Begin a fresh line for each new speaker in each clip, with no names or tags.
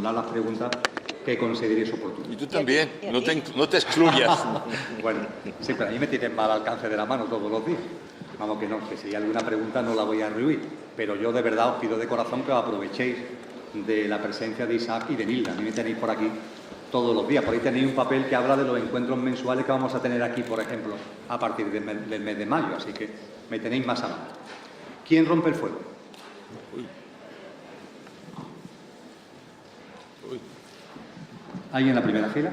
formular las preguntas que consideréis oportunas.
Y tú también, no te excluyas.
Bueno, sí, pero a mí me tienen mal alcance de la mano todos los días. Vamos, que si hay alguna pregunta no la voy a rehuir, pero yo de verdad os pido de corazón que os aprovechéis de la presencia de Isaac y de Nilda. A mí me tenéis por aquí todos los días. Por ahí tenéis un papel que habla de los encuentros mensuales que vamos a tener aquí, por ejemplo, a partir del mes de mayo, así que me tenéis más a mano. ¿Quién rompe el fuego? ¿Alguien en la primera fila?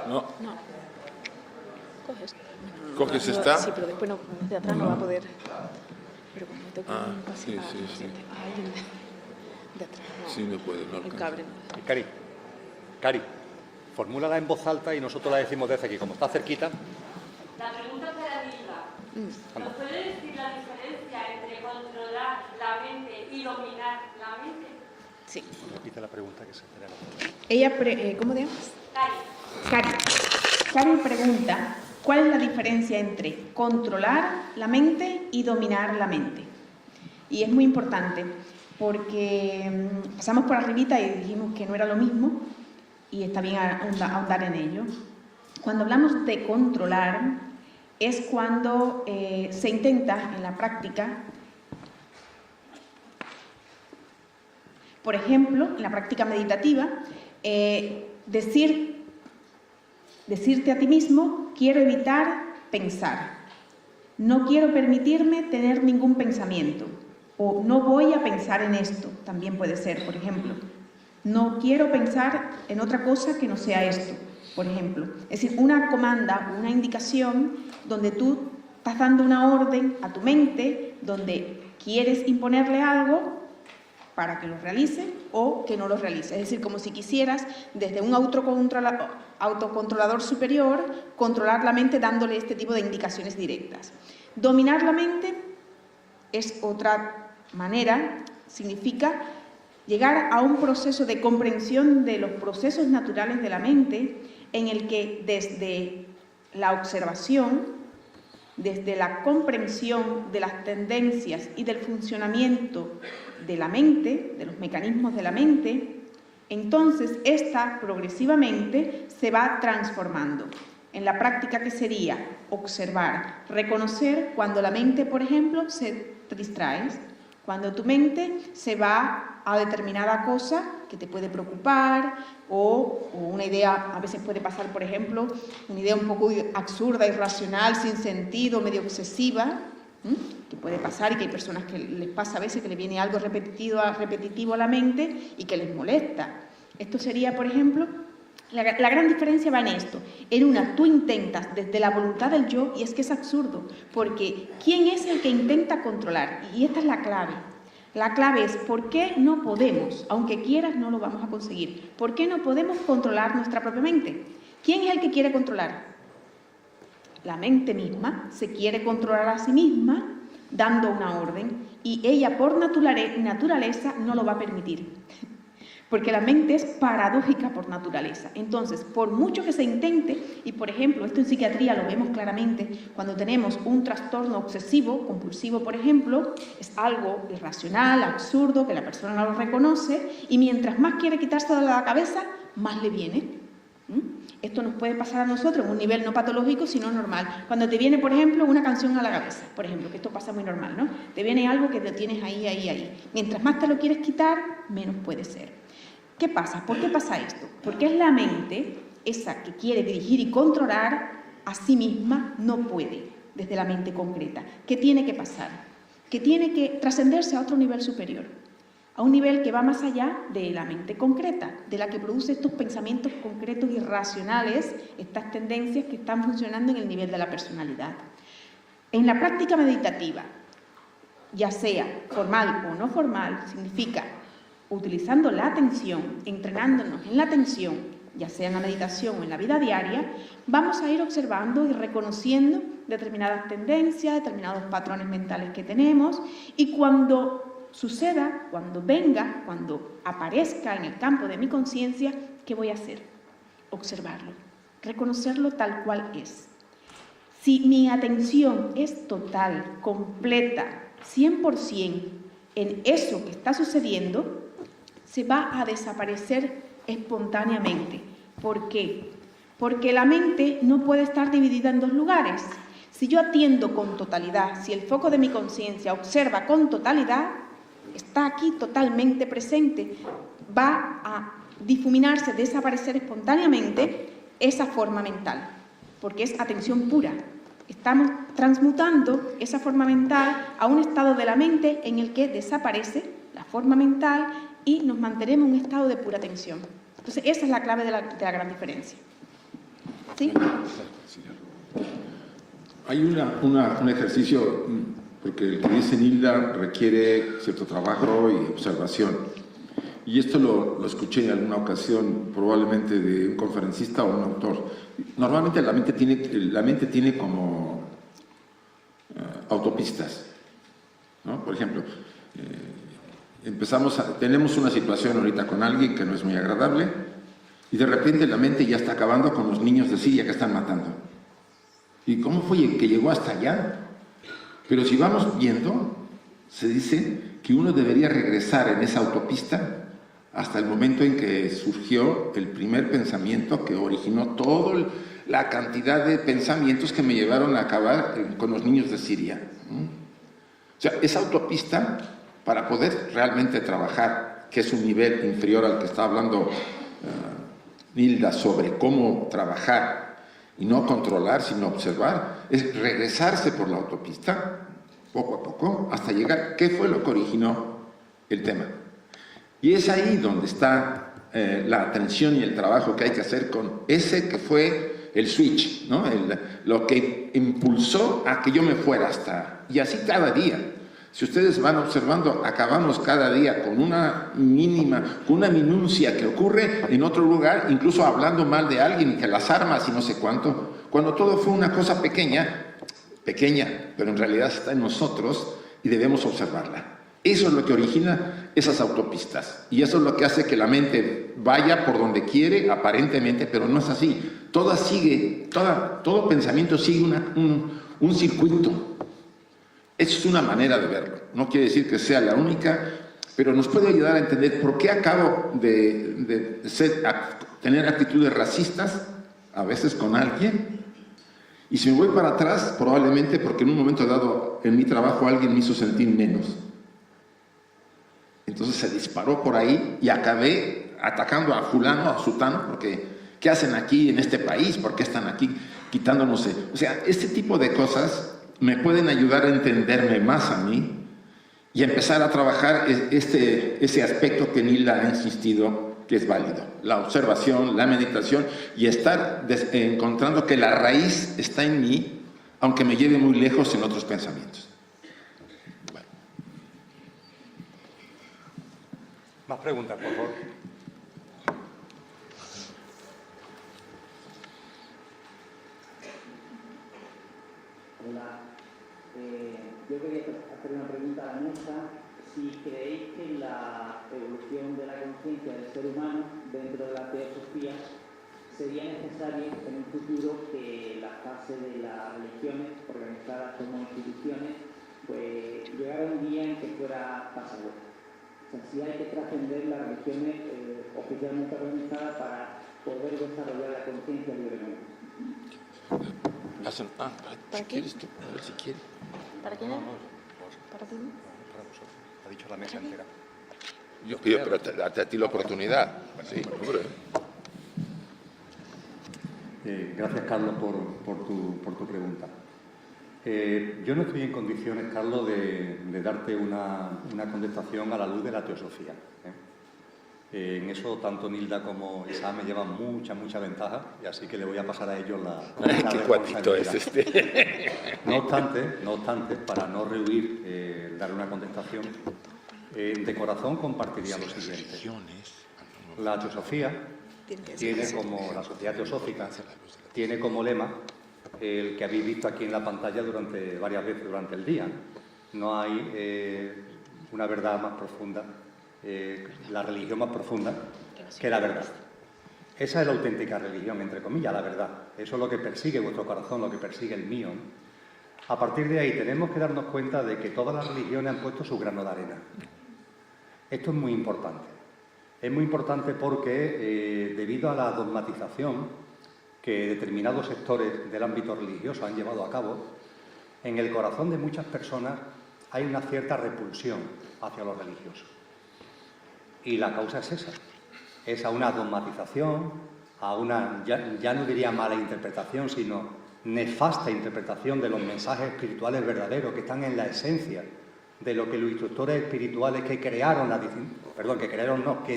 No.
¿Coges
esta?
Sí, pero después de atrás no va a poder. Pero como me toca
sí.
alguien de atrás. No.
Sí, no puede, no
El cable.
Cari, formúlala en voz alta y nosotros la decimos desde aquí. Como está cerquita.
La pregunta para Nilda. ¿Nos puede decir la diferencia entre controlar la mente y dominar la mente?
Sí.
Repite la pregunta que se espera.
Ella, ¿cómo te llamas? Cari pregunta, ¿cuál es la diferencia entre controlar la mente y dominar la mente? Y es muy importante porque pasamos por arribita y dijimos que no era lo mismo y está bien ahondar en ello. Cuando hablamos de controlar es cuando se intenta en la práctica, por ejemplo, en la práctica meditativa, decirte a ti mismo, quiero evitar pensar, no quiero permitirme tener ningún pensamiento, o no voy a pensar en esto, también puede ser, por ejemplo, no quiero pensar en otra cosa que no sea esto, por ejemplo. Es decir, una comanda, una indicación donde tú estás dando una orden a tu mente, donde quieres imponerle algo para que lo realice o que no lo realice. Es decir, como si quisieras, desde un autocontrolador superior, controlar la mente dándole este tipo de indicaciones directas. Dominar la mente es otra manera, significa llegar a un proceso de comprensión de los procesos naturales de la mente en el que desde la observación, desde la comprensión de las tendencias y del funcionamiento de la mente, de los mecanismos de la mente, entonces esta progresivamente se va transformando. En la práctica, ¿qué sería? Observar, reconocer cuando la mente, por ejemplo, te distraes, cuando tu mente se va a determinada cosa que te puede preocupar o una idea, a veces puede pasar, por ejemplo, una idea un poco absurda, irracional, sin sentido, medio obsesiva, que puede pasar y que hay personas que les pasa a veces que le viene algo repetitivo a la mente y que les molesta. Esto sería, por ejemplo, la gran diferencia va en esto. En una, tú intentas desde la voluntad del yo, y es que es absurdo, porque ¿quién es el que intenta controlar? Y esta es la clave. La clave es ¿por qué no podemos? Aunque quieras, no lo vamos a conseguir. ¿Por qué no podemos controlar nuestra propia mente? ¿Quién es el que quiere controlar? La mente misma se quiere controlar a sí misma dando una orden y ella por naturaleza no lo va a permitir. Porque la mente es paradójica por naturaleza. Entonces, por mucho que se intente, y por ejemplo, esto en psiquiatría lo vemos claramente, cuando tenemos un trastorno obsesivo, compulsivo, por ejemplo, es algo irracional, absurdo, que la persona no lo reconoce, y mientras más quiere quitárselo de la cabeza, más le viene. Esto nos puede pasar a nosotros en un nivel no patológico, sino normal. Cuando te viene, por ejemplo, una canción a la cabeza, por ejemplo, que esto pasa muy normal, ¿no? Te viene algo que te tienes ahí. Mientras más te lo quieres quitar, menos puede ser. ¿Qué pasa? ¿Por qué pasa esto? Porque es la mente, esa que quiere dirigir y controlar a sí misma, no puede, desde la mente concreta. ¿Qué tiene que pasar? Que tiene que trascenderse a otro nivel superior, a un nivel que va más allá de la mente concreta, de la que produce estos pensamientos concretos y racionales, estas tendencias que están funcionando en el nivel de la personalidad. En la práctica meditativa, ya sea formal o no formal, significa utilizando la atención, entrenándonos en la atención, ya sea en la meditación o en la vida diaria, vamos a ir observando y reconociendo determinadas tendencias, determinados patrones mentales que tenemos, y cuando suceda, cuando venga, cuando aparezca en el campo de mi conciencia, ¿qué voy a hacer? Observarlo, reconocerlo tal cual es. Si mi atención es total, completa, 100% en eso que está sucediendo, se va a desaparecer espontáneamente. ¿Por qué? Porque la mente no puede estar dividida en dos lugares. Si yo atiendo con totalidad, si el foco de mi conciencia observa con totalidad, está aquí totalmente presente, va a difuminarse, desaparecer espontáneamente esa forma mental, porque es atención pura. Estamos transmutando esa forma mental a un estado de la mente en el que desaparece la forma mental y nos mantenemos en un estado de pura atención. Entonces, esa es la clave de la gran diferencia. ¿Sí?
Hay un ejercicio, porque el que dice Nilda requiere cierto trabajo y observación. Y esto lo escuché en alguna ocasión, probablemente de un conferencista o un autor. Normalmente la mente tiene como autopistas, ¿no? Por ejemplo, tenemos una situación ahorita con alguien que no es muy agradable y de repente la mente ya está acabando con los niños de Siria que están matando. ¿Y cómo fue que llegó hasta allá? Pero si vamos viendo, se dice que uno debería regresar en esa autopista hasta el momento en que surgió el primer pensamiento que originó toda la cantidad de pensamientos que me llevaron a acabar con los niños de Siria. O sea, esa autopista, para poder realmente trabajar, que es un nivel inferior al que está hablando Nilda sobre cómo trabajar y no controlar, sino observar, es regresarse por la autopista, poco a poco, hasta llegar, ¿qué fue lo que originó el tema? Y es ahí donde está la atención y el trabajo que hay que hacer con ese que fue el switch, ¿no? Lo que impulsó a que yo me fuera hasta... Y así cada día. Si ustedes van observando, acabamos cada día con una minucia que ocurre en otro lugar, incluso hablando mal de alguien, que las armas y no sé cuánto, cuando todo fue una cosa pequeña, pero en realidad está en nosotros y debemos observarla. Eso es lo que origina esas autopistas y eso es lo que hace que la mente vaya por donde quiere, aparentemente, pero no es así. Todo pensamiento sigue un circuito. Eso es una manera de verlo. No quiere decir que sea la única, pero nos puede ayudar a entender por qué acabo de tener actitudes racistas, a veces con alguien, y si me voy para atrás, probablemente porque en un momento dado en mi trabajo alguien me hizo sentir menos. Entonces se disparó por ahí y acabé atacando a fulano, a sutano, porque ¿qué hacen aquí en este país? ¿Por qué están aquí quitándonos? O sea, este tipo de cosas me pueden ayudar a entenderme más a mí y empezar a trabajar ese aspecto que Nilda ha insistido que es válido, la observación, la meditación y estar encontrando que la raíz está en mí, aunque me lleve muy lejos en otros pensamientos. Bueno.
Más preguntas, por favor.
Hola. Yo quería hacer una pregunta a la mesa. Si creéis que la evolución de la conciencia del ser humano dentro de la teosofía sería necesario en un futuro que la fase de las religiones organizadas como instituciones pues llegara un día en que fuera pasajero. O sea, si hay que trascender las religiones oficialmente organizadas para poder desarrollar la conciencia libremente.
¿Para qué? ¿Quieres tú? A ver si quieres.
¿Para quién? ¿Para ti?
Para vosotros. Ha dicho la mesa entera.
Yo pido, pero date a ti la oportunidad. Sí, hombre.
Gracias, Carlos, por tu pregunta. Yo no estoy en condiciones, Carlos, de darte una contestación a la luz de la teosofía. En eso tanto Nilda como Isaac me llevan mucha ventaja y así que le voy a pasar a ellos la
Qué cuatito es este.
No obstante, para no rehuir dar una contestación, de corazón compartiría lo siguiente. La teosofía tiene como, la sociedad teosófica, tiene como lema el que habéis visto aquí en la pantalla varias veces durante el día. No hay una verdad más profunda, la religión más profunda que la verdad. Esa es la auténtica religión, entre comillas, la verdad. Eso es lo que persigue vuestro corazón, lo que persigue el mío, ¿no? A partir de ahí tenemos que darnos cuenta de que todas las religiones han puesto su grano de arena. Esto es muy importante. Es muy importante porque, debido a la dogmatización que determinados sectores del ámbito religioso han llevado a cabo, en el corazón de muchas personas hay una cierta repulsión hacia lo religioso. Y la causa es esa. Es a una dogmatización, a una, ya no diría mala interpretación, sino nefasta interpretación de los mensajes espirituales verdaderos que están en la esencia de lo que los instructores espirituales que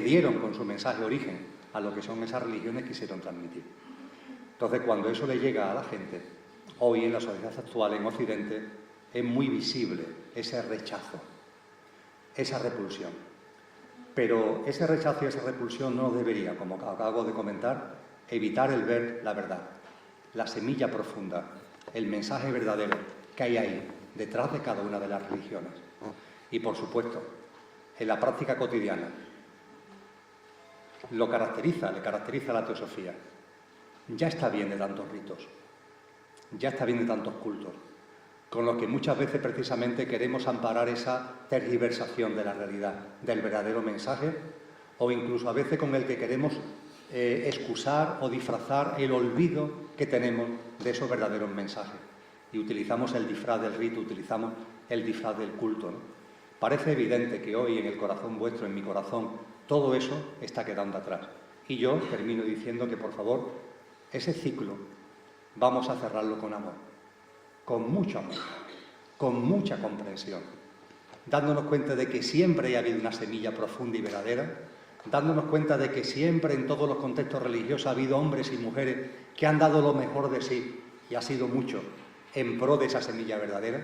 dieron con su mensaje origen a lo que son esas religiones quisieron transmitir. Entonces, cuando eso le llega a la gente, hoy en la sociedad actual en Occidente, es muy visible ese rechazo, esa repulsión. Pero ese rechazo y esa repulsión no debería, como acabo de comentar, evitar el ver la verdad, la semilla profunda, el mensaje verdadero que hay ahí, detrás de cada una de las religiones. Y, por supuesto, en la práctica cotidiana, le caracteriza la teosofía. Ya está bien de tantos ritos, ya está bien de tantos cultos, con los que muchas veces precisamente queremos amparar esa tergiversación de la realidad, del verdadero mensaje, o incluso a veces con el que queremos excusar o disfrazar el olvido que tenemos de esos verdaderos mensajes. Y utilizamos el disfraz del rito, utilizamos el disfraz del culto, ¿no? Parece evidente que hoy en el corazón vuestro, en mi corazón, todo eso está quedando atrás. Y yo termino diciendo que, por favor, ese ciclo vamos a cerrarlo con amor, con mucho amor, con mucha comprensión, dándonos cuenta de que siempre ha habido una semilla profunda y verdadera, dándonos cuenta de que siempre en todos los contextos religiosos ha habido hombres y mujeres que han dado lo mejor de sí, y ha sido mucho, en pro de esa semilla verdadera,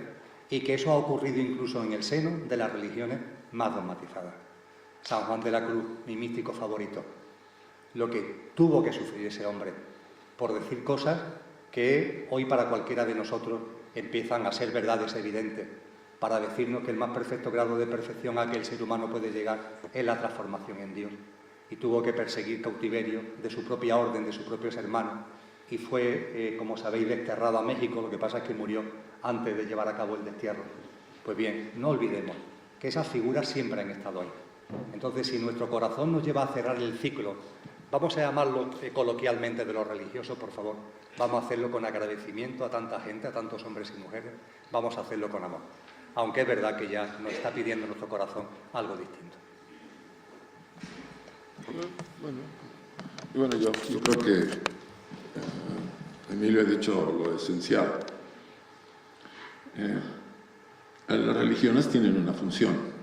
y que eso ha ocurrido incluso en el seno de las religiones más dogmatizadas. San Juan de la Cruz, mi místico favorito, lo que tuvo que sufrir ese hombre por decir cosas que hoy para cualquiera de nosotros empiezan a ser verdades evidentes, para decirnos que el más perfecto grado de perfección a que el ser humano puede llegar es la transformación en Dios. Y tuvo que perseguir cautiverio de su propia orden, de sus propios hermanos, y fue, como sabéis, desterrado a México. Lo que pasa es que murió antes de llevar a cabo el destierro. Pues bien, no olvidemos que esas figuras siempre han estado ahí. Entonces, si nuestro corazón nos lleva a cerrar el ciclo, vamos a llamarlo coloquialmente de lo religioso, por favor, vamos a hacerlo con agradecimiento a tanta gente, a tantos hombres y mujeres, vamos a hacerlo con amor, aunque es verdad que ya nos está pidiendo nuestro corazón algo distinto.
Bueno, yo creo que Emilio ha dicho lo esencial. Las religiones tienen una función.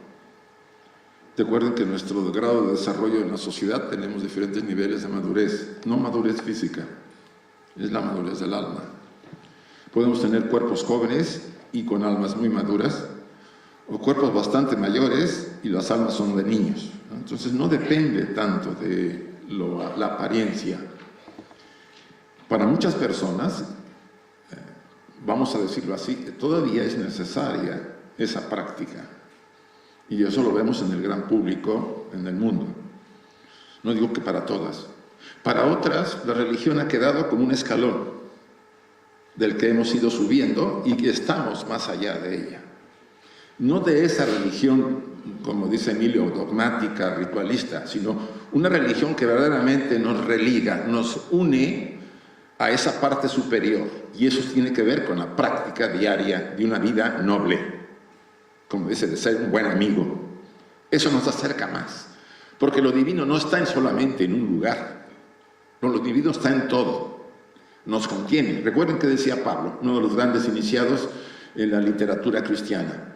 Recuerden que nuestro grado de desarrollo en la sociedad tenemos diferentes niveles de madurez, no madurez física, es la madurez del alma. Podemos tener cuerpos jóvenes y con almas muy maduras, o cuerpos bastante mayores y las almas son de niños, ¿no? Entonces no depende tanto de la apariencia. Para muchas personas, vamos a decirlo así, todavía es necesaria esa práctica. Y eso lo vemos en el gran público, en el mundo. No digo que para todas. Para otras, la religión ha quedado como un escalón del que hemos ido subiendo y que estamos más allá de ella. No de esa religión, como dice Emilio, dogmática, ritualista, sino una religión que verdaderamente nos religa, nos une a esa parte superior. Y eso tiene que ver con la práctica diaria de una vida noble, como dice, de ser un buen amigo. Eso nos acerca más, porque lo divino no está solamente en un lugar, no, lo divino está en todo, nos contiene. Recuerden que decía Pablo, uno de los grandes iniciados en la literatura cristiana,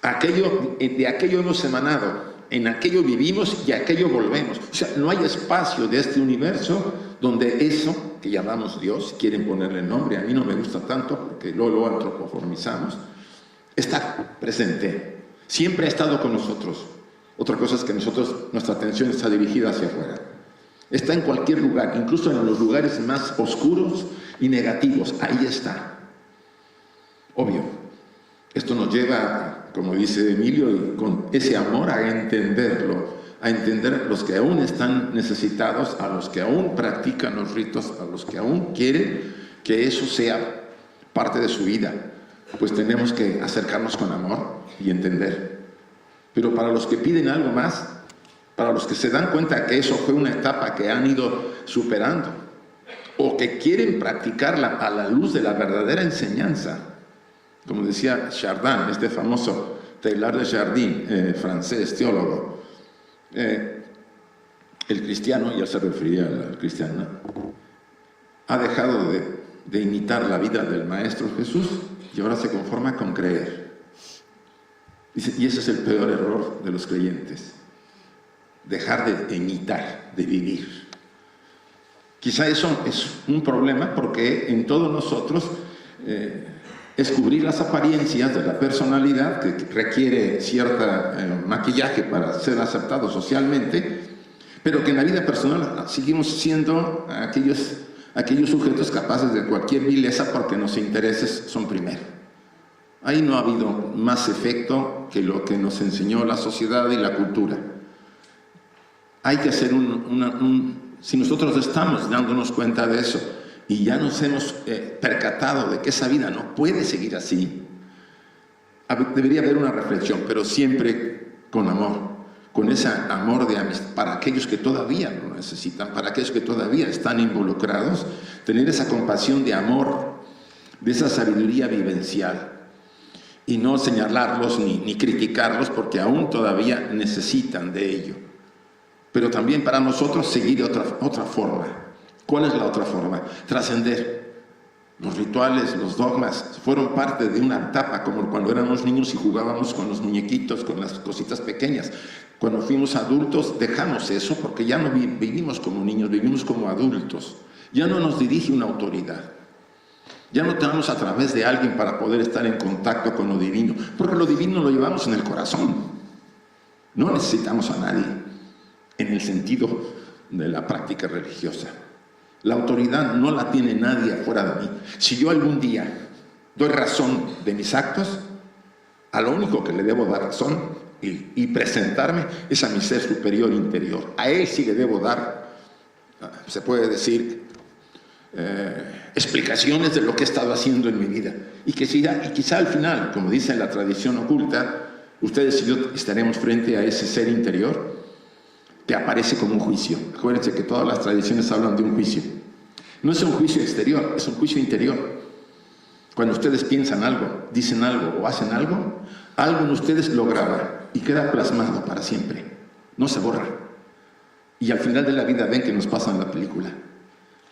de aquello hemos emanado, en aquello vivimos y a aquello volvemos. O sea, no hay espacio de este universo donde eso que llamamos Dios, si quieren ponerle nombre, a mí no me gusta tanto porque luego lo antropoformizamos, está presente, siempre ha estado con nosotros. Otra cosa es que nuestra atención está dirigida hacia afuera. Está en cualquier lugar, incluso en los lugares más oscuros y negativos, ahí está. Obvio, Esto nos lleva, como dice Emilio, y con ese amor a entenderlo, a entender los que aún están necesitados, a los que aún practican los ritos, a los que aún quieren que eso sea parte de su vida. Pues tenemos que acercarnos con amor y entender. Pero para los que piden algo más, para los que se dan cuenta que eso fue una etapa que han ido superando, o que quieren practicarla a la luz de la verdadera enseñanza, como decía Chardin, este famoso Teilhard de Chardin, francés, teólogo, el cristiano, ya se refería al cristiano, ha dejado de imitar la vida del Maestro Jesús y ahora se conforma con creer. Dice, y ese es el peor error de los creyentes, dejar de imitar, de vivir. Quizá eso es un problema porque en todos nosotros es cubrir las apariencias de la personalidad, que requiere cierto maquillaje para ser aceptado socialmente, pero que en la vida personal seguimos siendo aquellos sujetos capaces de cualquier vileza porque nuestros intereses son primero. Ahí no ha habido más efecto que lo que nos enseñó la sociedad y la cultura. Hay que hacer si nosotros estamos dándonos cuenta de eso y ya nos hemos percatado de que esa vida no puede seguir así, debería haber una reflexión, pero siempre con amor, con ese amor de amistad, para aquellos que todavía lo necesitan, para aquellos que todavía están involucrados, tener esa compasión de amor, de esa sabiduría vivencial, y no señalarlos ni criticarlos porque aún todavía necesitan de ello. Pero también para nosotros seguir otra forma. ¿Cuál es la otra forma? Trascender. Los rituales, los dogmas, fueron parte de una etapa, como cuando éramos niños y jugábamos con los muñequitos, con las cositas pequeñas. Cuando fuimos adultos, dejamos eso porque ya no vivimos como niños, vivimos como adultos. Ya no nos dirige una autoridad. Ya no tenemos a través de alguien para poder estar en contacto con lo divino, porque lo divino lo llevamos en el corazón. No necesitamos a nadie en el sentido de la práctica religiosa. La autoridad no la tiene nadie afuera de mí. Si yo algún día doy razón de mis actos, a lo único que le debo dar razón y presentarme es a mi ser superior interior. A él sí le debo dar, se puede decir, explicaciones de lo que he estado haciendo en mi vida. Y quizá al final, como dice la tradición oculta, ustedes y yo estaremos frente a ese ser interior que aparece como un juicio. Acuérdense que todas las tradiciones hablan de un juicio. No es un juicio exterior, es un juicio interior. Cuando ustedes piensan algo, dicen algo o hacen algo en ustedes lo graba y queda plasmado para siempre. No se borra. Y al final de la vida ven que nos pasa en la película.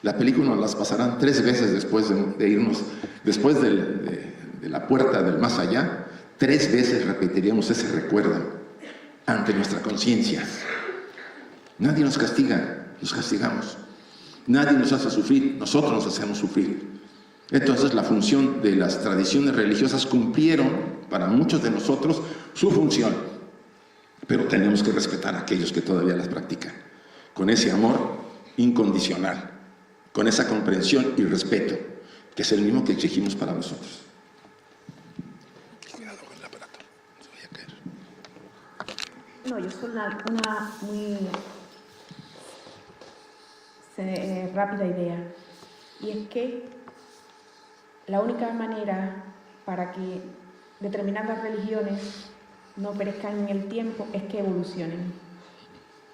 La película nos las pasarán 3 veces después de irnos, después de la puerta del más allá, 3 veces repetiríamos ese recuerdo ante nuestra conciencia. Nadie nos castiga, nos castigamos. Nadie nos hace sufrir, nosotros nos hacemos sufrir. Entonces la función de las tradiciones religiosas cumplieron para muchos de nosotros su función, pero tenemos que respetar a aquellos que todavía las practican, con ese amor incondicional, con esa comprensión y respeto, que es el mismo que exigimos para nosotros.
Cuidado con el aparato, se vaya a caer.
No, yo soy una muy rápida idea, y es que la única manera para que determinadas religiones no perezcan en el tiempo es que evolucionen,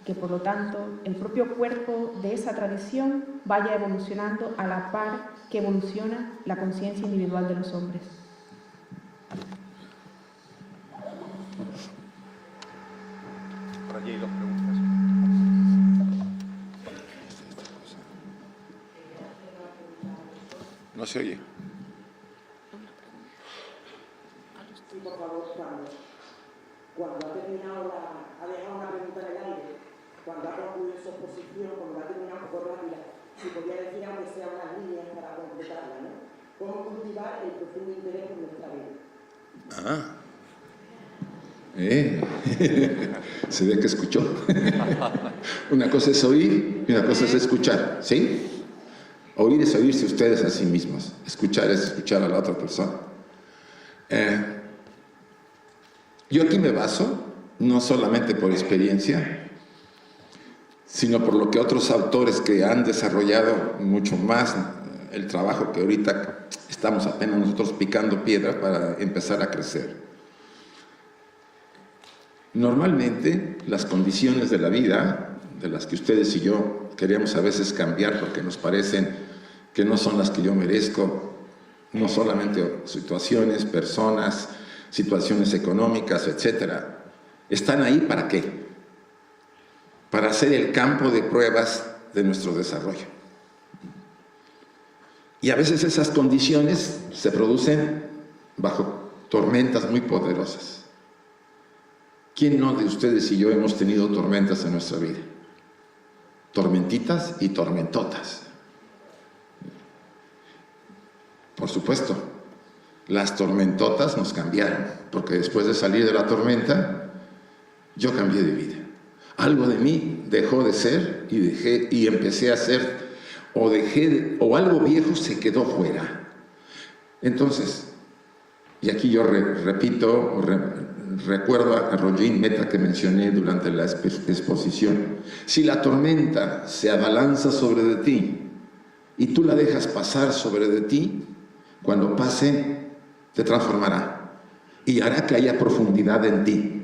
que por lo tanto el propio cuerpo de esa tradición vaya evolucionando a la par que evoluciona la conciencia individual de los hombres.
Por allí hay 2 preguntas.
No se oye.
Sí, por favor, cuando ha terminado ha dejado una pregunta en el aire, cuando ha concluido su exposición, cuando ha terminado un poco rápida, si podía decir aunque sea unas líneas para completarla, ¿no? ¿Cómo cultivar el profundo interés por nuestra vida?
Se ve que escuchó. Una cosa es oír y una cosa es escuchar, ¿sí? Oír es oírse ustedes a sí mismos. Escuchar es escuchar a la otra persona. Yo aquí me baso, no solamente por experiencia, sino por lo que otros autores que han desarrollado mucho más el trabajo que ahorita estamos apenas nosotros picando piedra para empezar a crecer. Normalmente, las condiciones de la vida, de las que ustedes y yo queremos a veces cambiar porque nos parecen que no son las que yo merezco, no solamente situaciones, personas, situaciones económicas, etcétera, están ahí ¿para qué? Para ser el campo de pruebas de nuestro desarrollo. Y a veces esas condiciones se producen bajo tormentas muy poderosas. ¿Quién no de ustedes y yo hemos tenido tormentas en nuestra vida? Tormentitas y tormentotas. Por supuesto, las tormentotas nos cambiaron, porque después de salir de la tormenta, yo cambié de vida. Algo de mí dejó de ser y empecé a ser, o algo viejo se quedó fuera. Entonces, y aquí yo repito, recuerdo a Roger Meta que mencioné durante la exposición, si la tormenta se abalanza sobre de ti y tú la dejas pasar sobre de ti, cuando pase te transformará y hará que haya profundidad en ti.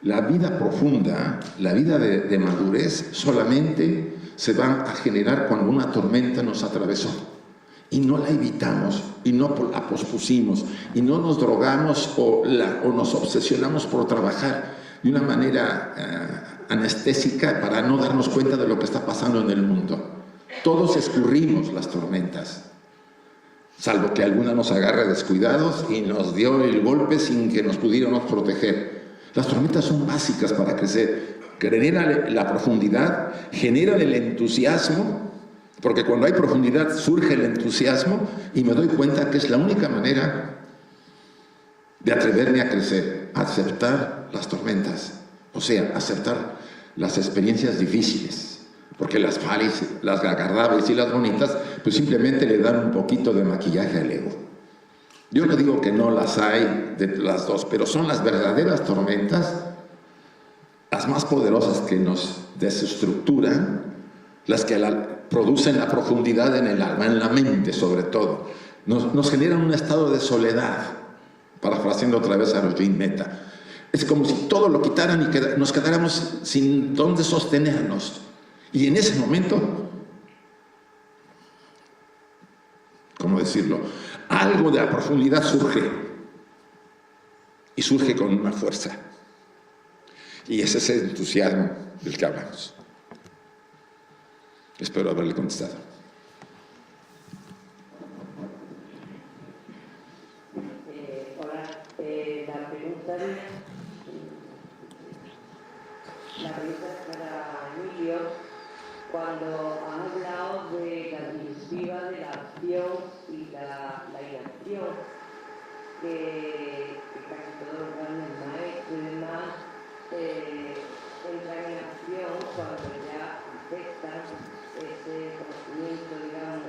La vida profunda, la vida de madurez solamente se va a generar cuando una tormenta nos atravesó y no la evitamos y no la pospusimos y no nos drogamos o nos obsesionamos por trabajar de una manera anestésica para no darnos cuenta de lo que está pasando en el mundo. Todos escurrimos las tormentas, salvo que alguna nos agarre descuidados y nos dio el golpe sin que nos pudiéramos proteger. Las tormentas son básicas para crecer, generan la profundidad, generan el entusiasmo, porque cuando hay profundidad surge el entusiasmo y me doy cuenta que es la única manera de atreverme a crecer, aceptar las tormentas, o sea, aceptar las experiencias difíciles, porque las agradables y las bonitas, pues simplemente le dan un poquito de maquillaje al ego. Yo no digo que no las hay de las dos, pero son las verdaderas tormentas, las más poderosas que nos desestructuran, las que producen la profundidad en el alma, en la mente sobre todo. Nos generan un estado de soledad, parafraseando otra vez a Roger Meta. Es como si todo lo quitaran y nos quedáramos sin dónde sostenernos. Y en ese momento, ¿cómo decirlo? Algo de la profundidad surge, y surge con una fuerza. Y ese es el entusiasmo del que hablamos. Espero haberle contestado.
Hola, la pregunta es para Emilio. Cuando ha hablado de la disyuntiva de la acción y la inacción, que casi todos los grandes maestros y demás entran en acción cuando ya aceptan ese conocimiento, digamos.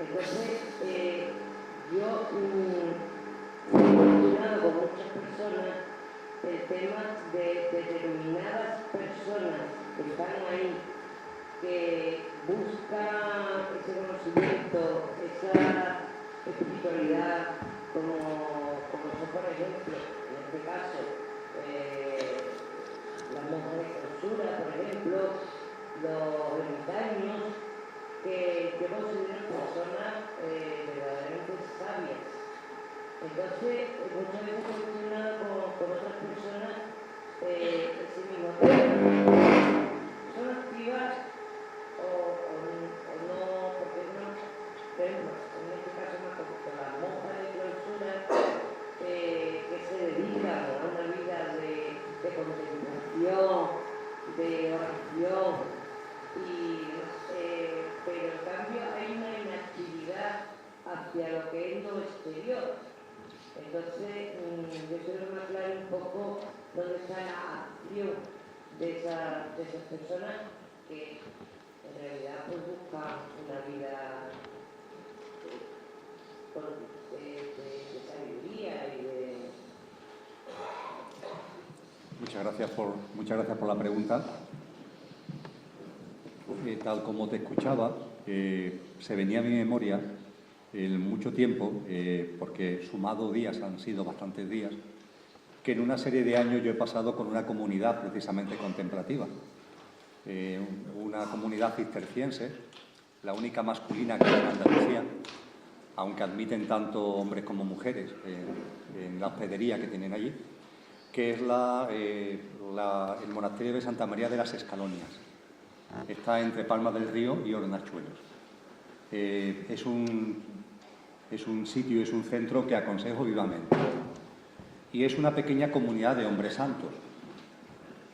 Entonces, yo he mencionado con muchas personas el tema de determinadas personas que están ahí, que buscan ese conocimiento, esa espiritualidad, como son, por ejemplo, en este caso, las monjas de clausura, por ejemplo, los ermitaños, que consideran personas verdaderamente sabias. Entonces, muchas veces he mencionado con otras personas ese mismo tema. ¿Son activas o no? Porque no, tenemos, en este caso más con las monjas de clausura que se dedican a una vida de contemplación, de oración, pero en cambio hay una inactividad hacia lo que es lo exterior. Entonces, yo quiero que me aclare un poco dónde está la acción de esas personas que en realidad pues buscan una vida de sabiduría y de
Muchas gracias por la pregunta. Tal como te escuchaba, se venía a mi memoria mucho tiempo, porque sumado días han sido bastantes días, que en una serie de años yo he pasado con una comunidad precisamente contemplativa, una comunidad cisterciense, la única masculina que hay en Andalucía, aunque admiten tanto hombres como mujeres en la hospedería que tienen allí, que es el monasterio de Santa María de las Escalonias. Está entre Palma del Río y Hornachuelos. Es un sitio, es un centro que aconsejo vivamente. Y es una pequeña comunidad de hombres santos.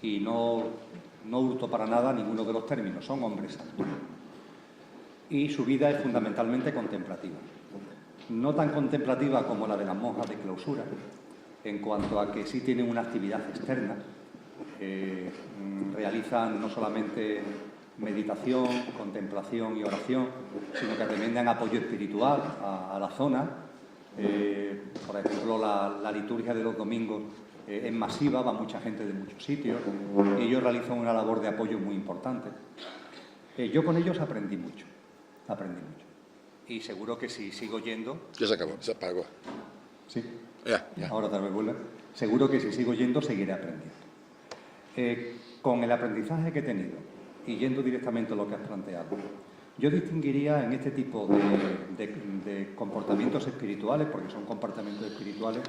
Y no hurto para nada ninguno de los términos, son hombres santos. Y su vida es fundamentalmente contemplativa. No tan contemplativa como la de las monjas de clausura, en cuanto a que sí tienen una actividad externa, realizan no solamente meditación, contemplación y oración, sino que también dan apoyo espiritual a la zona. Por ejemplo, la liturgia de los domingos es masiva, va mucha gente de muchos sitios y ellos realizan una labor de apoyo muy importante. Yo con ellos aprendí mucho. Y seguro que si sigo yendo...
Ya se acabó, se apagó.
Sí.
Ya.
Ahora tal vez vuelve. Seguro que si sigo yendo, seguiré aprendiendo. Con el aprendizaje que he tenido, y yendo directamente a lo que has planteado, yo distinguiría en este tipo de comportamientos espirituales, porque son comportamientos espirituales,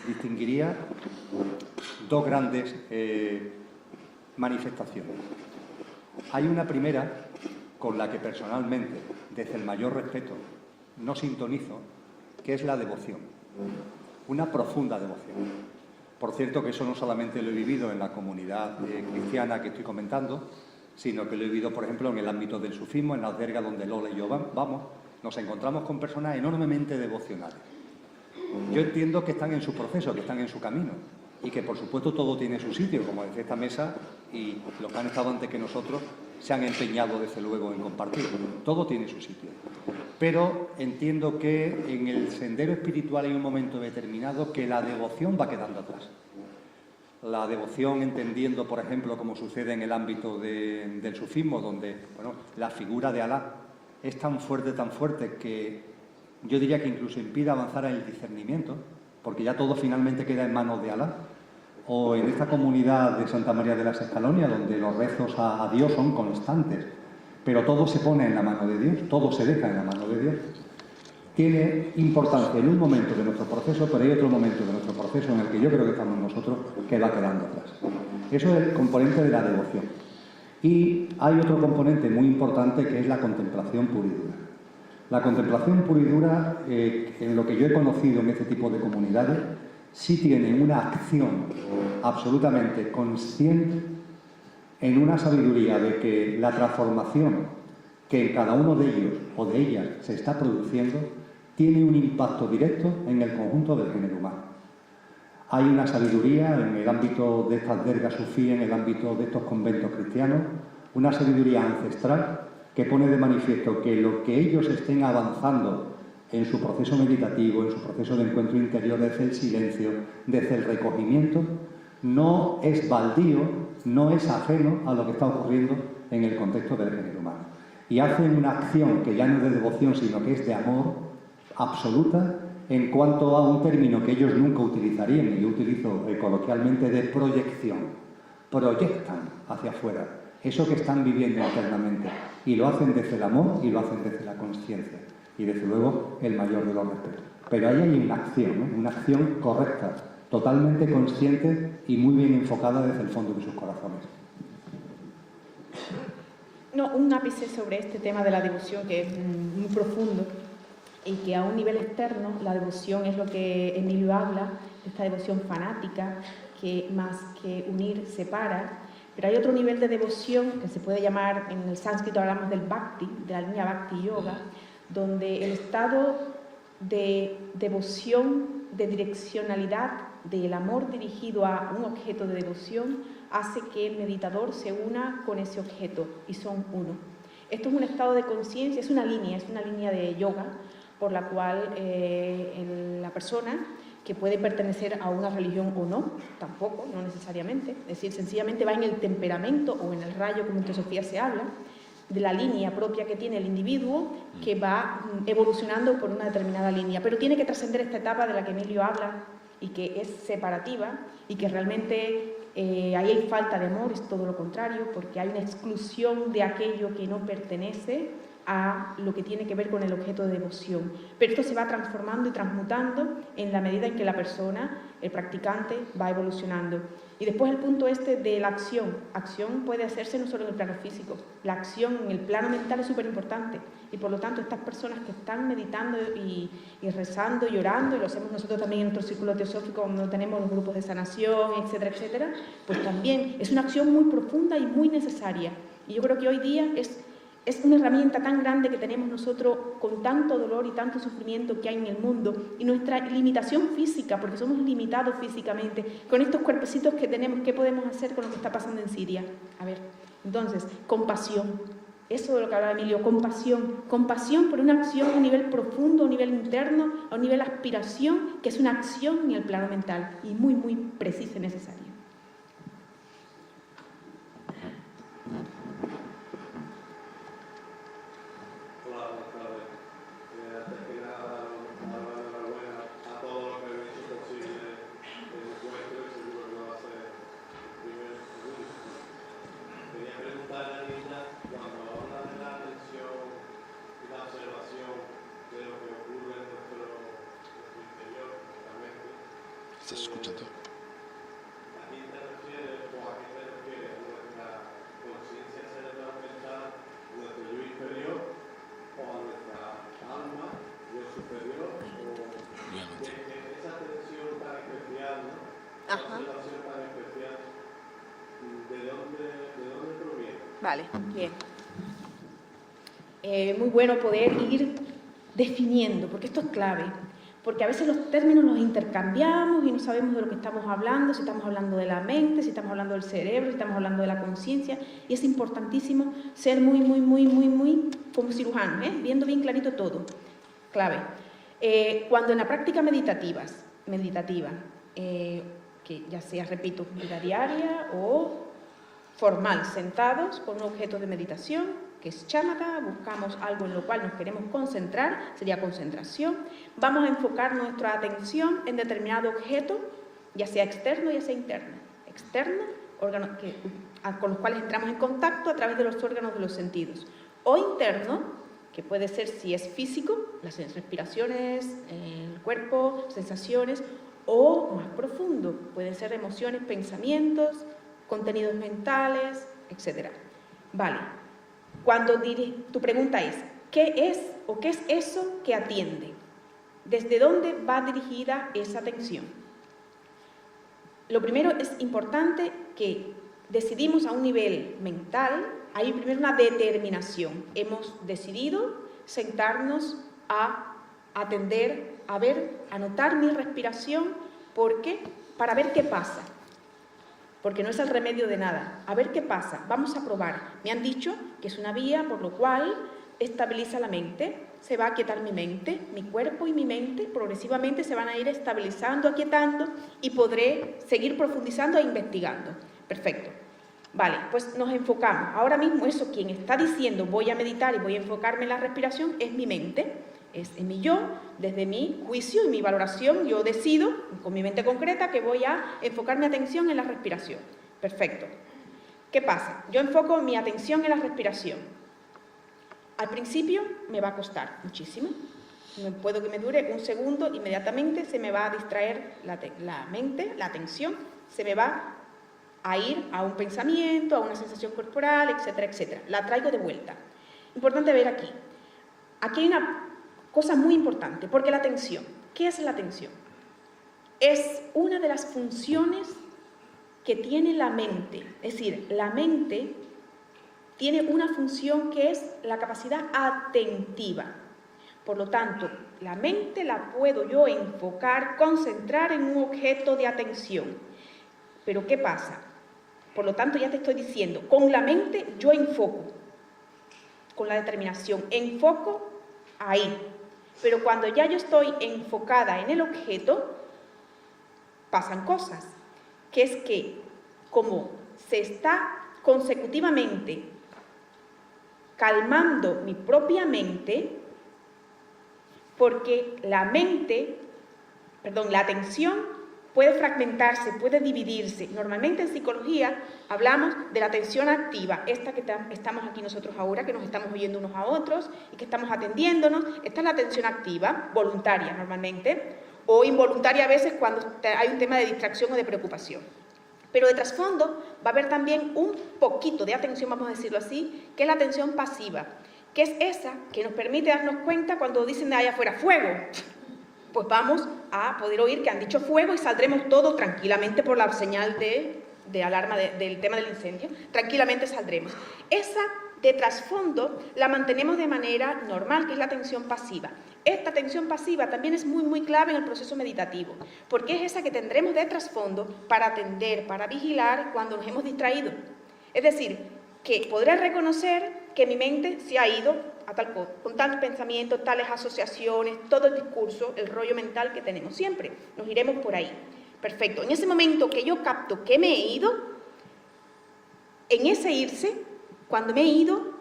distinguiría dos grandes manifestaciones. Hay una primera con la que personalmente, desde el mayor respeto, no sintonizo, que es la devoción. Una profunda devoción. Por cierto, que eso no solamente lo he vivido en la comunidad cristiana que estoy comentando, sino que lo he vivido, por ejemplo, en el ámbito del sufismo, en la alberga donde Lola y yo vamos, nos encontramos con personas enormemente devocionales. Yo entiendo que están en su proceso, que están en su camino, y que, por supuesto, todo tiene su sitio, como decía esta mesa, y los que han estado antes que nosotros se han empeñado, desde luego, en compartir. Todo tiene su sitio. Pero entiendo que en el sendero espiritual hay un momento determinado que la devoción va quedando atrás. La devoción entendiendo, por ejemplo, como sucede en el ámbito del sufismo, donde la figura de Alá es tan fuerte que yo diría que incluso impide avanzar en el discernimiento, porque ya todo finalmente queda en manos de Alá. O en esta comunidad de Santa María de las Escalonias, donde los rezos a Dios son constantes, pero todo se pone en la mano de Dios, todo se deja en la mano de Dios. Tiene importancia en un momento de nuestro proceso, pero hay otro momento de nuestro proceso en el que yo creo que estamos nosotros, que va quedando atrás. Eso es el componente de la devoción. Y hay otro componente muy importante que es la contemplación pura y dura. La contemplación pura y dura, en lo que yo he conocido en este tipo de comunidades, sí tiene una acción absolutamente consciente en una sabiduría de que la transformación que en cada uno de ellos o de ellas se está produciendo tiene un impacto directo en el conjunto del género humano. Hay una sabiduría en el ámbito de estas albergas sufí, en el ámbito de estos conventos cristianos, una sabiduría ancestral que pone de manifiesto que lo que ellos estén avanzando en su proceso meditativo, en su proceso de encuentro interior, desde el silencio, desde el recogimiento, no es baldío, no es ajeno a lo que está ocurriendo en el contexto del género humano. Y hacen una acción que ya no es de devoción, sino que es de amor absoluta en cuanto a un término que ellos nunca utilizarían, y yo utilizo coloquialmente, de proyección. Proyectan hacia afuera eso que están viviendo internamente y lo hacen desde el amor y lo hacen desde la conciencia y desde luego el mayor de los respetos. Pero ahí hay una acción, ¿no? Una acción correcta, totalmente consciente y muy bien enfocada desde el fondo de sus corazones.
No, un ápice sobre este tema de la devoción que es muy profundo y que a un nivel externo la devoción es lo que Emilio habla, esta devoción fanática que más que unir separa, pero hay otro nivel de devoción que se puede llamar, en el sánscrito hablamos del bhakti, de la línea bhakti yoga, donde el estado de devoción, de direccionalidad, del amor dirigido a un objeto de devoción, hace que el meditador se una con ese objeto y son uno. Esto es un estado de conciencia, es una línea de yoga por la cual la persona que puede pertenecer a una religión o no, tampoco, no necesariamente. Es decir, sencillamente va en el temperamento o en el rayo, como en teosofía se habla, de la línea propia que tiene el individuo, que va evolucionando por una determinada línea. Pero tiene que trascender esta etapa de la que Emilio habla y que es separativa y que realmente ahí hay falta de amor, es todo lo contrario, porque hay una exclusión de aquello que no pertenece a lo que tiene que ver con el objeto de devoción. Pero esto se va transformando y transmutando en la medida en que la persona, el practicante, va evolucionando. Y después el punto este de la acción. Acción puede hacerse no solo en el plano físico, la acción en el plano mental es súper importante. Y por lo tanto estas personas que están meditando y rezando y orando, y lo hacemos nosotros también en nuestro círculo teosófico cuando tenemos los grupos de sanación, etcétera, etcétera, pues también es una acción muy profunda y muy necesaria. Y yo creo que hoy día es una herramienta tan grande que tenemos nosotros con tanto dolor y tanto sufrimiento que hay en el mundo y nuestra limitación física, porque somos limitados físicamente, con estos cuerpecitos que tenemos, ¿qué podemos hacer con lo que está pasando en Siria? A ver, entonces, compasión. Eso de lo que hablaba Emilio, compasión. Compasión por una acción a un nivel profundo, a un nivel interno, a un nivel aspiración, que es una acción en el plano mental y muy, muy precisa y necesaria.
¿Estás escuchando?
¿A qué te refieres o a qué te refieres nuestra conciencia cerebral mental, nuestro yo inferior o a nuestra alma, yo superior? O esa tensión tan especial, ¿no? Esa relación tan especial, ¿de dónde proviene?
Vale, bien. Muy bueno poder ir definiendo, porque esto es clave. Porque a veces los términos los intercambiamos y no sabemos de lo que estamos hablando, si estamos hablando de la mente, si estamos hablando del cerebro, si estamos hablando de la conciencia. Y es importantísimo ser muy como cirujano, viendo bien clarito todo. Clave. Cuando en la práctica meditativa, que ya sea, repito, vida diaria o formal, sentados con un objeto de meditación, que es shamatha, buscamos algo en lo cual nos queremos concentrar, sería concentración. Vamos a enfocar nuestra atención en determinado objeto, ya sea externo, ya sea interno. Externo, órganos con los cuales entramos en contacto a través de los órganos de los sentidos. O interno, que puede ser, si es físico, las respiraciones, el cuerpo, sensaciones, o más profundo, pueden ser emociones, pensamientos, contenidos mentales, etc. Vale. Cuando tu pregunta es, ¿qué es o qué es eso que atiende? ¿Desde dónde va dirigida esa atención? Lo primero es importante que decidimos a un nivel mental, hay primero una determinación. Hemos decidido sentarnos a atender, a ver, a notar mi respiración, ¿por qué? Para ver qué pasa. Porque no es el remedio de nada. A ver qué pasa, vamos a probar. Me han dicho que es una vía por lo cual estabiliza la mente, se va a aquietar mi mente, mi cuerpo y mi mente progresivamente se van a ir estabilizando, aquietando y podré seguir profundizando e investigando. Perfecto. Vale, pues nos enfocamos. Ahora mismo eso, quien está diciendo voy a meditar y voy a enfocarme en la respiración es mi mente. Es en mi yo, desde mi juicio y mi valoración, yo decido, con mi mente concreta, que voy a enfocar mi atención en la respiración. Perfecto. ¿Qué pasa? Yo enfoco mi atención en la respiración. Al principio me va a costar muchísimo. Puedo que me dure un segundo, inmediatamente se me va a distraer la mente, la atención, se me va a ir a un pensamiento, a una sensación corporal, etcétera, etcétera. La traigo de vuelta. Importante ver aquí. Aquí hay una cosa muy importante, porque la atención, ¿qué es la atención? Es una de las funciones que tiene la mente. Es decir, la mente tiene una función que es la capacidad atentiva. Por lo tanto, la mente la puedo yo enfocar, concentrar en un objeto de atención. Pero ¿qué pasa? Por lo tanto, ya te estoy diciendo, con la mente yo enfoco, con la determinación, enfoco ahí. Pero cuando ya yo estoy enfocada en el objeto, pasan cosas, que es que como se está consecutivamente calmando mi propia mente, porque la atención puede fragmentarse, puede dividirse. Normalmente en psicología hablamos de la atención activa, esta que estamos aquí nosotros ahora, que nos estamos oyendo unos a otros y que estamos atendiéndonos. Esta es la atención activa, voluntaria normalmente, o involuntaria a veces cuando hay un tema de distracción o de preocupación. Pero de trasfondo va a haber también un poquito de atención, vamos a decirlo así, que es la atención pasiva, que es esa que nos permite darnos cuenta cuando dicen de allá afuera ¡fuego! Pues vamos a poder oír que han dicho fuego y saldremos todos tranquilamente por la señal de alarma del tema del incendio. Tranquilamente saldremos. Esa de trasfondo la mantenemos de manera normal, que es la atención pasiva. Esta atención pasiva también es muy clave en el proceso meditativo, porque es esa que tendremos de trasfondo para atender, para vigilar cuando nos hemos distraído. Es decir, que podré reconocer que mi mente se ha ido a tal cosa, con tantos pensamientos, tales asociaciones, todo el discurso, el rollo mental que tenemos siempre. Nos iremos por ahí. Perfecto. En ese momento que yo capto que me he ido, en ese irse, cuando me he ido,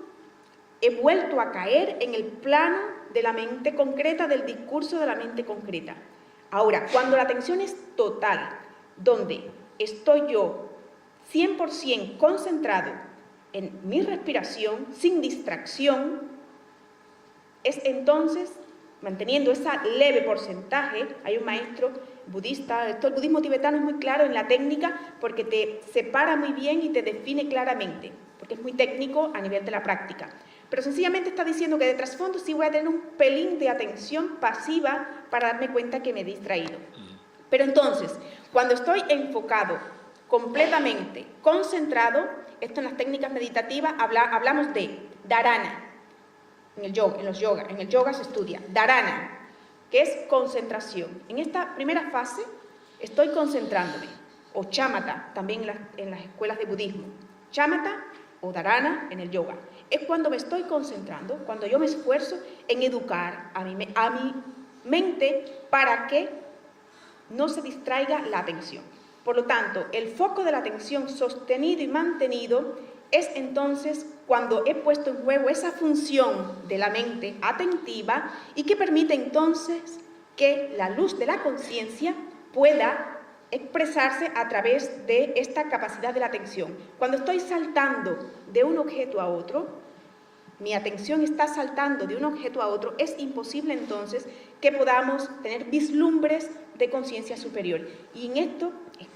he vuelto a caer en el plano de la mente concreta, del discurso de la mente concreta. Ahora, cuando la atención es total, donde estoy yo 100% concentrado en mi respiración, sin distracción, es entonces, manteniendo ese leve porcentaje, hay un maestro budista, el budismo tibetano es muy claro en la técnica porque te separa muy bien y te define claramente, porque es muy técnico a nivel de la práctica. Pero sencillamente está diciendo que de trasfondo sí voy a tener un pelín de atención pasiva para darme cuenta que me he distraído. Pero entonces, cuando estoy enfocado, completamente concentrado, esto en las técnicas meditativas hablamos de dharana. En el yoga se estudia dharana, que es concentración. En esta primera fase estoy concentrándome, o chamata, también en las escuelas de budismo. Chamata o dharana en el yoga. Es cuando me estoy concentrando, cuando yo me esfuerzo en educar a mi mente para que no se distraiga la atención. Por lo tanto, el foco de la atención sostenido y mantenido es entonces cuando he puesto en juego esa función de la mente atentiva y que permite entonces que la luz de la conciencia pueda expresarse a través de esta capacidad de la atención. Cuando estoy saltando de un objeto a otro, mi atención está saltando de un objeto a otro, es imposible entonces que podamos tener vislumbres de conciencia superior. Y en esto,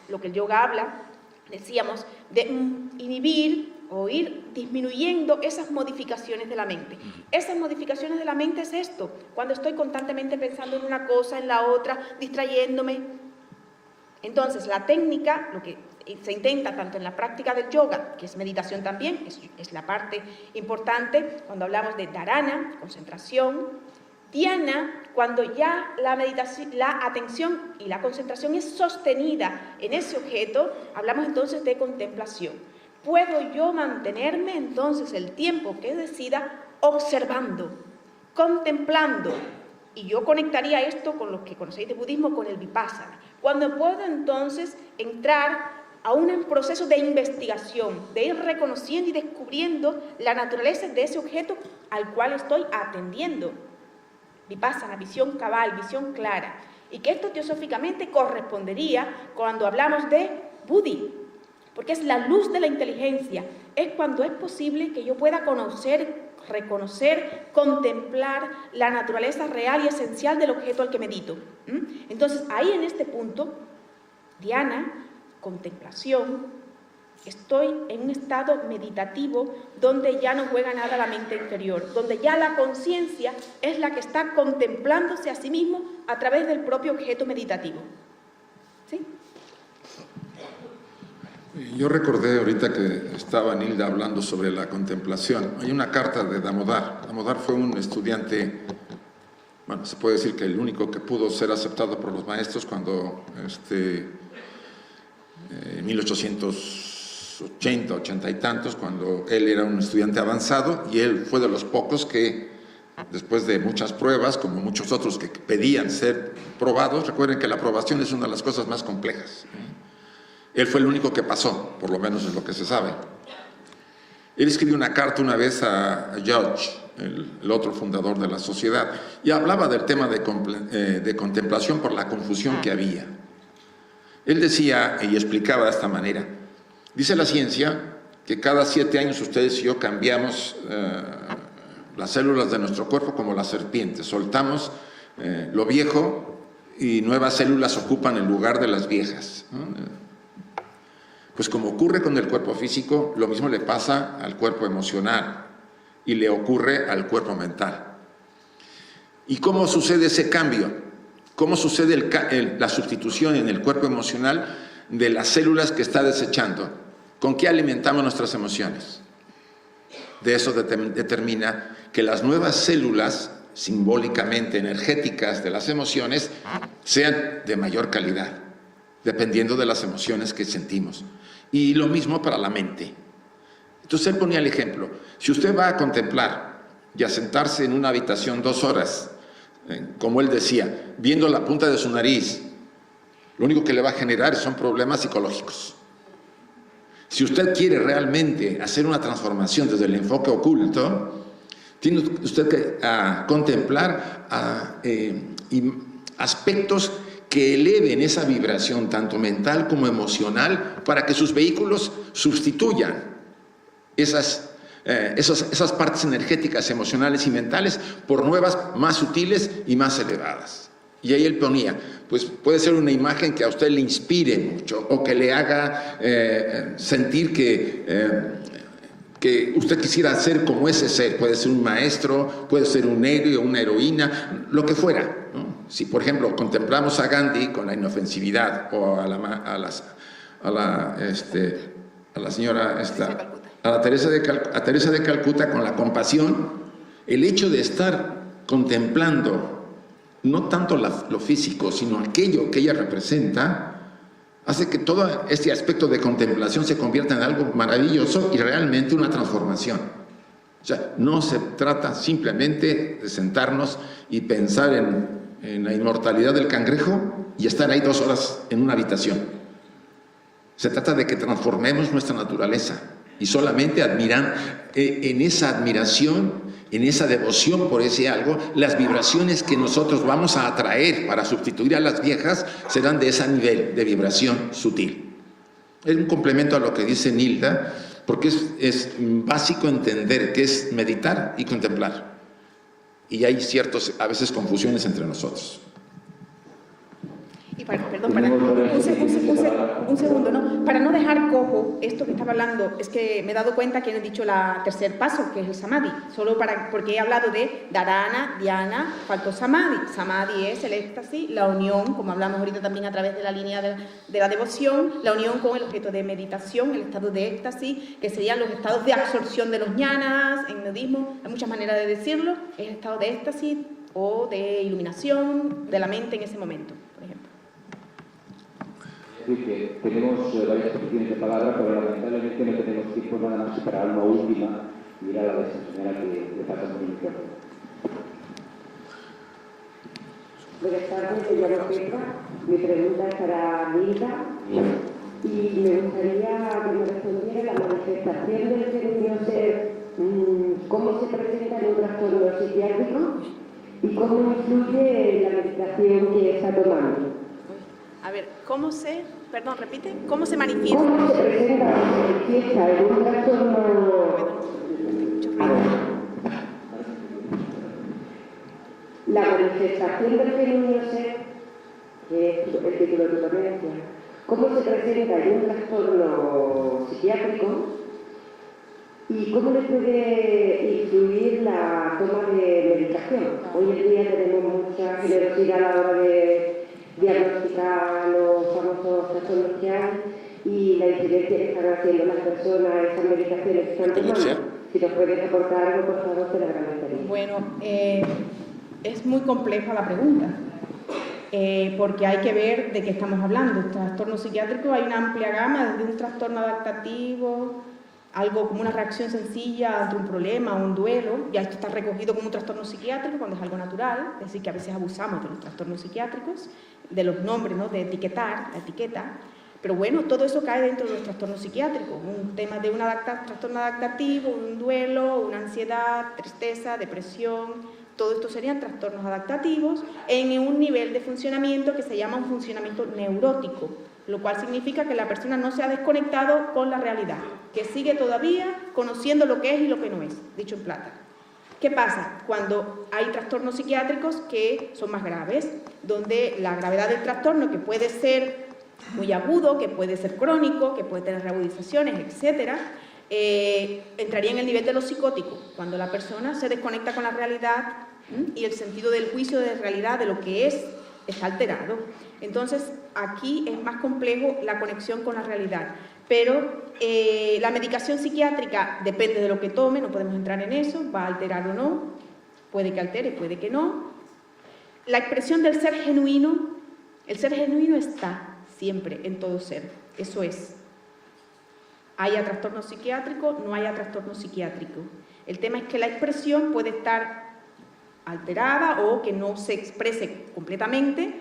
lo que el yoga habla, decíamos, de inhibir o ir disminuyendo esas modificaciones de la mente. Esas modificaciones de la mente es esto, cuando estoy constantemente pensando en una cosa, en la otra, distrayéndome. Entonces, la técnica, lo que se intenta tanto en la práctica del yoga, que es meditación también, es la parte importante, cuando hablamos de dharana, concentración, dhyana, cuando ya la meditación, la atención y la concentración es sostenida en ese objeto, hablamos entonces de contemplación. Puedo yo mantenerme entonces el tiempo que decida observando, contemplando, y yo conectaría esto con los que conocéis de budismo con el vipassana, cuando puedo entonces entrar a un proceso de investigación, de ir reconociendo y descubriendo la naturaleza de ese objeto al cual estoy atendiendo. Vipassana, visión cabal, visión clara. Y que esto teosóficamente correspondería cuando hablamos de Buddhi, porque es la luz de la inteligencia. Es cuando es posible que yo pueda conocer, reconocer, contemplar la naturaleza real y esencial del objeto al que medito. Entonces, ahí en este punto, dhyana, contemplación, estoy en un estado meditativo donde ya no juega nada la mente inferior, donde ya la conciencia es la que está contemplándose a sí mismo a través del propio objeto meditativo. ¿Sí?
Yo recordé ahorita que estaba Nilda hablando sobre la contemplación. Hay una carta de Damodar. Damodar fue un estudiante, bueno, se puede decir que el único que pudo ser aceptado por los maestros cuando en 1880, 80 y tantos, cuando él era un estudiante avanzado, y él fue de los pocos que después de muchas pruebas, como muchos otros que pedían ser probados. Recuerden que la aprobación es una de las cosas más complejas. Él fue el único que pasó, por lo menos es lo que se sabe. Él escribió una carta una vez a George, el otro fundador de la sociedad, y hablaba del tema de contemplación por la confusión que había. Él decía y explicaba de esta manera: dice la ciencia que cada 7 años ustedes y yo cambiamos las células de nuestro cuerpo como las serpientes. Soltamos lo viejo y nuevas células ocupan el lugar de las viejas. Pues como ocurre con el cuerpo físico, lo mismo le pasa al cuerpo emocional y le ocurre al cuerpo mental. ¿Y cómo sucede ese cambio? ¿Cómo sucede la sustitución en el cuerpo emocional de las células que está desechando? ¿Con qué alimentamos nuestras emociones? De eso determina que las nuevas células, simbólicamente energéticas de las emociones, sean de mayor calidad, dependiendo de las emociones que sentimos. Y lo mismo para la mente. Entonces él ponía el ejemplo: si usted va a contemplar y a sentarse en una habitación 2 horas, como él decía, viendo la punta de su nariz, lo único que le va a generar son problemas psicológicos. Si usted quiere realmente hacer una transformación desde el enfoque oculto, tiene usted que contemplar aspectos que eleven esa vibración tanto mental como emocional para que sus vehículos sustituyan esas partes energéticas, emocionales y mentales por nuevas más sutiles y más elevadas. Y ahí él ponía, pues puede ser una imagen que a usted le inspire mucho o que le haga sentir que usted quisiera ser como ese ser. Puede ser un maestro, puede ser un héroe o una heroína, lo que fuera, ¿no? Si, por ejemplo, contemplamos a Gandhi con la inofensividad, o a la señora a Teresa de Calcuta con la compasión, el hecho de estar contemplando no tanto lo físico, sino aquello que ella representa, hace que todo este aspecto de contemplación se convierta en algo maravilloso y realmente una transformación. O sea, no se trata simplemente de sentarnos y pensar en la inmortalidad del cangrejo y estar ahí 2 horas en una habitación. Se trata de que transformemos nuestra naturaleza y solamente admiran en esa admiración, en esa devoción por ese algo, las vibraciones que nosotros vamos a atraer para sustituir a las viejas serán de ese nivel de vibración sutil. Es un complemento a lo que dice Nilda, porque es básico entender qué es meditar y contemplar. Y hay a veces confusiones entre nosotros.
Y un segundo, ¿no? Para no dejar cojo esto que estaba hablando, es que me he dado cuenta que no he dicho el tercer paso, que es el samadhi, porque he hablado de dharana, dhyana, faltó samadhi. Samadhi es el éxtasis, la unión, como hablamos ahorita también a través de la línea de la devoción, la unión con el objeto de meditación, el estado de éxtasis, que serían los estados de absorción de los jnanas. En budismo hay muchas maneras de decirlo, es el estado de éxtasis o de iluminación de la mente en ese momento, por ejemplo.
Que tenemos varias peticiones de palabra, pero lamentablemente no tenemos tiempo nada más para una última, y era la de esa señora que le pasa por el micrófono.
Buenas tardes, soy Ana Pepa. Mi pregunta es para Nilda y me gustaría que me respondiera la manifestación del segundo ser, cómo se presenta en un trastorno psiquiátrico y cómo influye la medicación que está tomando.
A ver, ¿cómo se manifiesta?
¿Cómo se presenta en un trastorno? La manifestación del fenómeno ser, que es el título de tu ponencia, ¿cómo se presenta en un trastorno psiquiátrico y cómo le puede influir la toma de medicación? Hoy en día tenemos mucha generosidad a la hora de diagnosticar los famosos trastornos que hay y la incidencia que están haciendo las personas, esas medicaciones que están tomando. Si nos puedes aportar algo, por favor, te lo agradecería.
Bueno, es muy compleja la pregunta, porque hay que ver de qué estamos hablando. Trastorno psiquiátrico hay una amplia gama, desde un trastorno adaptativo algo como una reacción sencilla ante un problema o un duelo. Ya esto está recogido como un trastorno psiquiátrico cuando es algo natural, es decir, que a veces abusamos de los trastornos psiquiátricos, de los nombres, ¿no? De etiquetar, la etiqueta. Pero bueno, todo eso cae dentro de los trastornos psiquiátricos, un tema de un trastorno adaptativo, un duelo, una ansiedad, tristeza, depresión. Todo esto serían trastornos adaptativos en un nivel de funcionamiento que se llama un funcionamiento neurótico, lo cual significa que la persona no se ha desconectado con la realidad, que sigue todavía conociendo lo que es y lo que no es, dicho en plata. ¿Qué pasa? Cuando hay trastornos psiquiátricos que son más graves, donde la gravedad del trastorno, que puede ser muy agudo, que puede ser crónico, que puede tener reagudizaciones, etcétera, entraría en el nivel de lo psicótico, cuando la persona se desconecta con la realidad y el sentido del juicio de realidad, de lo que es, está alterado. Entonces, aquí es más complejo la conexión con la realidad. Pero la medicación psiquiátrica depende de lo que tome, no podemos entrar en eso, va a alterar o no, puede que altere, puede que no. La expresión del ser genuino, el ser genuino está siempre en todo ser, eso es. Haya trastorno psiquiátrico, no haya trastorno psiquiátrico. El tema es que la expresión puede estar alterada o que no se exprese completamente,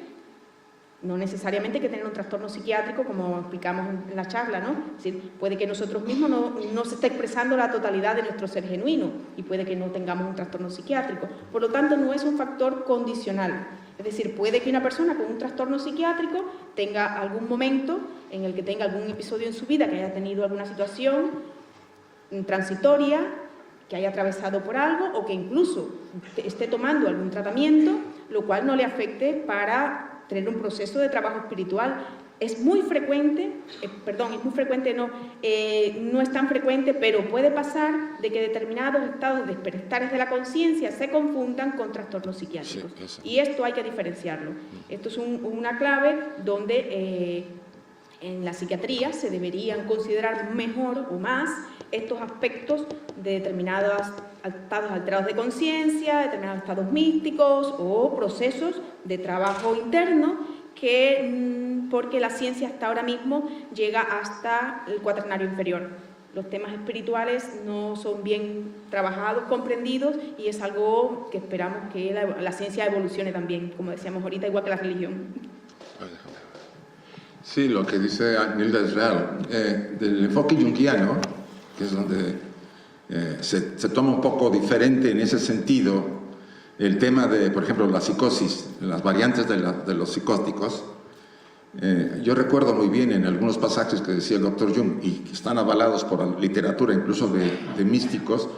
no necesariamente hay que tener un trastorno psiquiátrico, como explicamos en la charla, ¿no? Es decir, puede que nosotros mismos no se esté expresando la totalidad de nuestro ser genuino y puede que no tengamos un trastorno psiquiátrico. Por lo tanto, no es un factor condicional. Es decir, puede que una persona con un trastorno psiquiátrico tenga algún momento en el que tenga algún episodio en su vida, que haya tenido alguna situación transitoria, que haya atravesado por algo o que incluso esté tomando algún tratamiento, lo cual no le afecte para tener un proceso de trabajo espiritual. Es muy frecuente, no es tan frecuente, pero puede pasar de que determinados estados despertares de la conciencia se confundan con trastornos psiquiátricos. Sí, y esto hay que diferenciarlo. Esto es una clave donde en la psiquiatría se deberían considerar mejor o más estos aspectos de determinados estados alterados de conciencia, determinados estados místicos o procesos de trabajo interno porque la ciencia hasta ahora mismo llega hasta el cuaternario inferior. Los temas espirituales no son bien trabajados, comprendidos, y es algo que esperamos que la ciencia evolucione también, como decíamos ahorita, igual que la religión.
Sí, lo que dice Nilda es real. Del enfoque junguiano, que es donde se toma un poco diferente en ese sentido el tema de, por ejemplo, la psicosis, las variantes de los psicóticos. Yo recuerdo muy bien en algunos pasajes que decía el Dr. Jung, y que están avalados por la literatura incluso de místicos,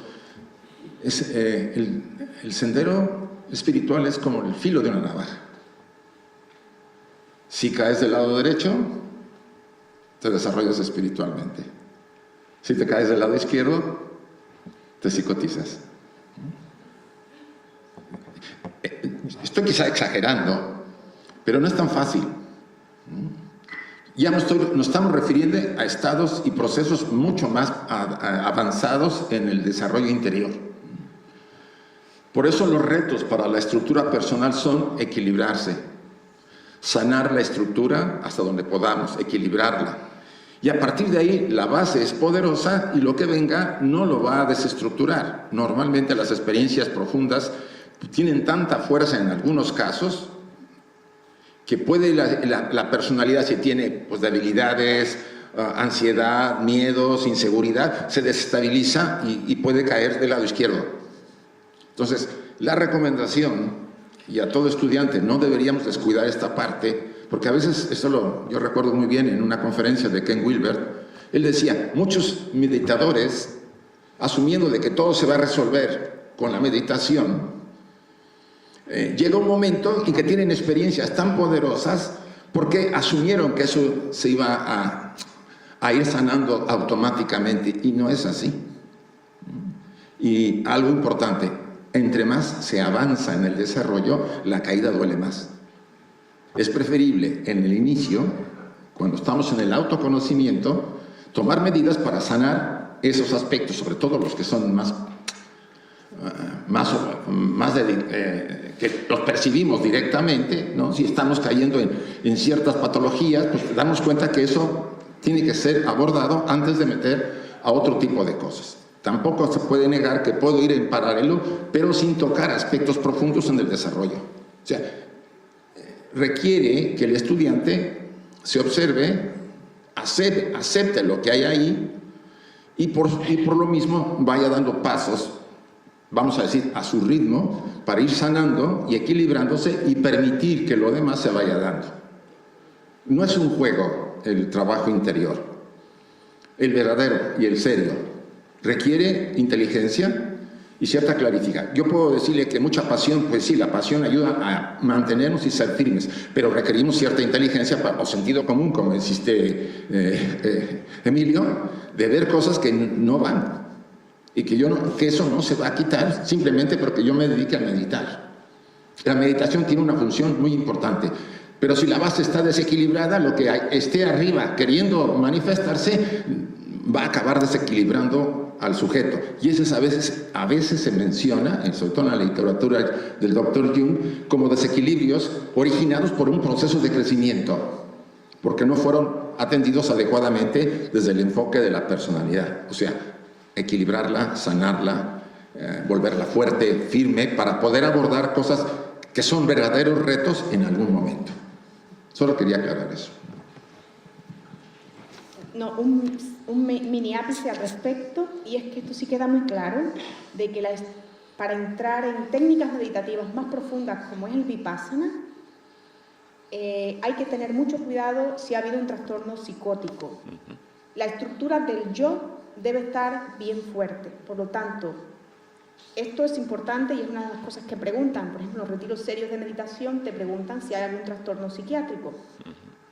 el sendero espiritual es como el filo de una navaja. Si caes del lado derecho, te desarrollas espiritualmente. Si te caes del lado izquierdo, te psicotizas. Estoy quizá exagerando, pero no es tan fácil. Ya nos estamos refiriendo a estados y procesos mucho más avanzados en el desarrollo interior. Por eso los retos para la estructura personal son equilibrarse, sanar la estructura hasta donde podamos, equilibrarla. Y a partir de ahí la base es poderosa y lo que venga no lo va a desestructurar. Normalmente las experiencias profundas tienen tanta fuerza en algunos casos que puede la personalidad, si tiene pues, debilidades, ansiedad, miedos, inseguridad, se desestabiliza y puede caer del lado izquierdo. Entonces, la recomendación, y a todo estudiante, no deberíamos descuidar esta parte, porque a veces, yo recuerdo muy bien en una conferencia de Ken Wilber, él decía, muchos meditadores, asumiendo de que todo se va a resolver con la meditación, llega un momento en que tienen experiencias tan poderosas porque asumieron que eso se iba a ir sanando automáticamente, y no es así. Y algo importante, entre más se avanza en el desarrollo, la caída duele más. Es preferible en el inicio, cuando estamos en el autoconocimiento, tomar medidas para sanar esos aspectos, sobre todo los que son que los percibimos directamente, ¿no? Si estamos cayendo en ciertas patologías, pues damos cuenta que eso tiene que ser abordado antes de meter a otro tipo de cosas. Tampoco se puede negar que puedo ir en paralelo, pero sin tocar aspectos profundos en el desarrollo. O sea, requiere que el estudiante se observe, acepte lo que hay ahí y por lo mismo vaya dando pasos, vamos a decir, a su ritmo, para ir sanando y equilibrándose y permitir que lo demás se vaya dando. No es un juego el trabajo interior. El verdadero y el serio requiere inteligencia y cierta clarificación. Yo puedo decirle que mucha pasión, pues sí, la pasión ayuda a mantenernos y ser firmes, pero requerimos cierta inteligencia o sentido común, como insiste Emilio, de ver cosas que no van y que eso no se va a quitar simplemente porque yo me dedique a meditar. La meditación tiene una función muy importante, pero si la base está desequilibrada, lo que esté arriba queriendo manifestarse va a acabar desequilibrando al sujeto. Y eso a veces se menciona, sobre todo en la literatura del Dr. Jung, como desequilibrios originados por un proceso de crecimiento, porque no fueron atendidos adecuadamente desde el enfoque de la personalidad. O sea, equilibrarla, sanarla, volverla fuerte, firme, para poder abordar cosas que son verdaderos retos en algún momento. Solo quería aclarar eso.
No, un mini ápice al respecto, y es que esto sí queda muy claro, de que para entrar en técnicas meditativas más profundas como es el Vipassana, hay que tener mucho cuidado si ha habido un trastorno psicótico. La estructura del yo debe estar bien fuerte, por lo tanto, esto es importante y es una de las cosas que preguntan. Por ejemplo, en los retiros serios de meditación te preguntan si hay algún trastorno psiquiátrico.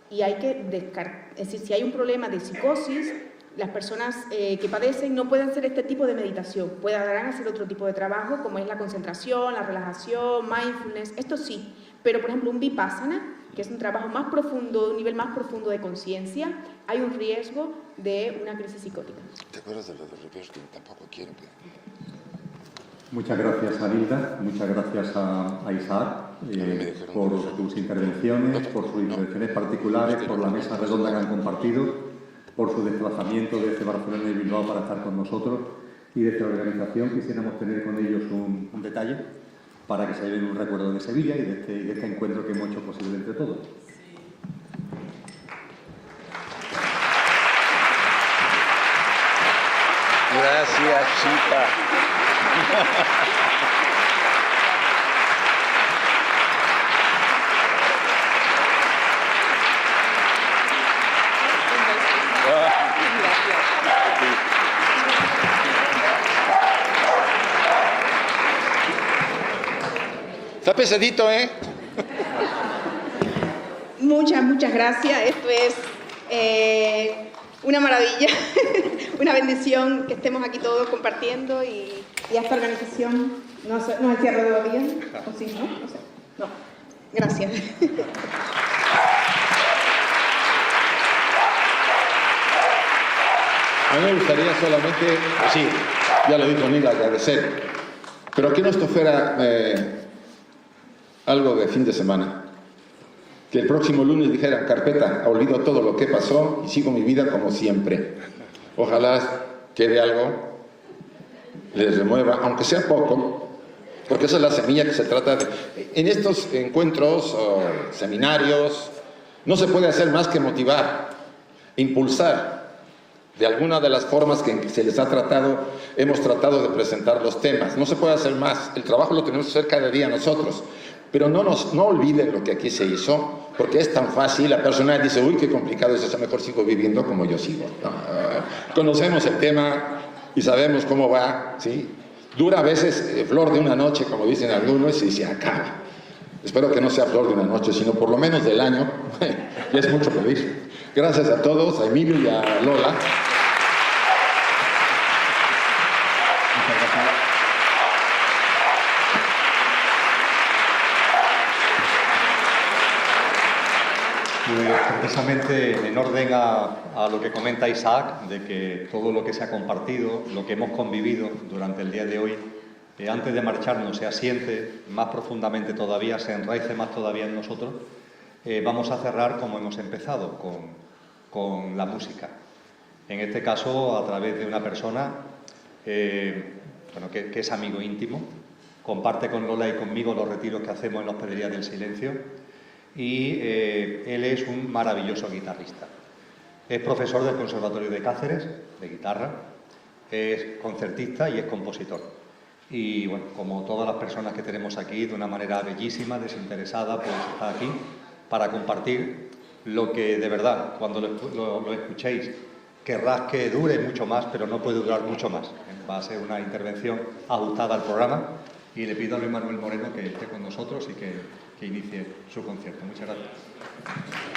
Y hay que descartar, es decir, si hay un problema de psicosis, las personas que padecen no pueden hacer este tipo de meditación, podrán hacer otro tipo de trabajo como es la concentración, la relajación, mindfulness, esto sí, pero por ejemplo un Vipassana, que es un trabajo más profundo, un nivel más profundo de conciencia, hay un riesgo de una crisis psicótica.
¿Te acuerdas de lo de Rivers que tampoco quiero que...
Muchas gracias a Nilda, muchas gracias a Isaac por sus intervenciones, por sus intervenciones particulares, por la mesa redonda que han compartido, por su desplazamiento desde Barcelona y Bilbao para estar con nosotros, y desde la organización quisiéramos tener con ellos un detalle para que se lleven un recuerdo de Sevilla y de este encuentro que hemos hecho posible entre todos.
Gracias, chica. Está pesadito, ¿eh?
Muchas gracias. Esto es una maravilla, una bendición que estemos aquí todos compartiendo y a esta organización no se cierra todavía. ¿O sí? ¿No? No sé. No. Gracias.
A mí me gustaría solamente, sí, ya lo dijo Nila, agradecer, pero que esto fuera algo de fin de semana. Que el próximo lunes dijera, carpeta, olvido todo lo que pasó y sigo mi vida como siempre. Ojalá quede algo, les remueva, aunque sea poco, porque esa es la semilla que se trata de... En estos encuentros o seminarios no se puede hacer más que motivar, impulsar. De alguna de las formas que se les ha tratado, hemos tratado de presentar los temas. No se puede hacer más. El trabajo lo tenemos que hacer cada día nosotros. Pero no olviden lo que aquí se hizo, porque es tan fácil. La persona dice, uy, qué complicado es eso, mejor sigo viviendo como yo sigo. Conocemos el tema y sabemos cómo va, ¿sí? Dura a veces flor de una noche, como dicen algunos, y se acaba. Espero que no sea flor de una noche, sino por lo menos del año. Ya es mucho pedir. Gracias a todos, a Emilio y a Lola.
Muchas gracias. Pues precisamente en orden a lo que comenta Isaac, de que todo lo que se ha compartido, lo que hemos convivido durante el día de hoy, antes de marcharnos se asiente más profundamente todavía, se enraice más todavía en nosotros, vamos a cerrar como hemos empezado, con la música. En este caso, a través de una persona que es amigo íntimo, comparte con Lola y conmigo los retiros que hacemos en la Hospedería del Silencio y él es un maravilloso guitarrista. Es profesor del Conservatorio de Cáceres, de guitarra, es concertista y es compositor. Y bueno, como todas las personas que tenemos aquí, de una manera bellísima, desinteresada, pues está aquí para compartir lo que de verdad, cuando lo escuchéis, querrás que dure mucho más, pero no puede durar mucho más. Va a ser una intervención ajustada al programa y le pido a Luis Manuel Moreno que esté con nosotros y que inicie su concierto. Muchas gracias.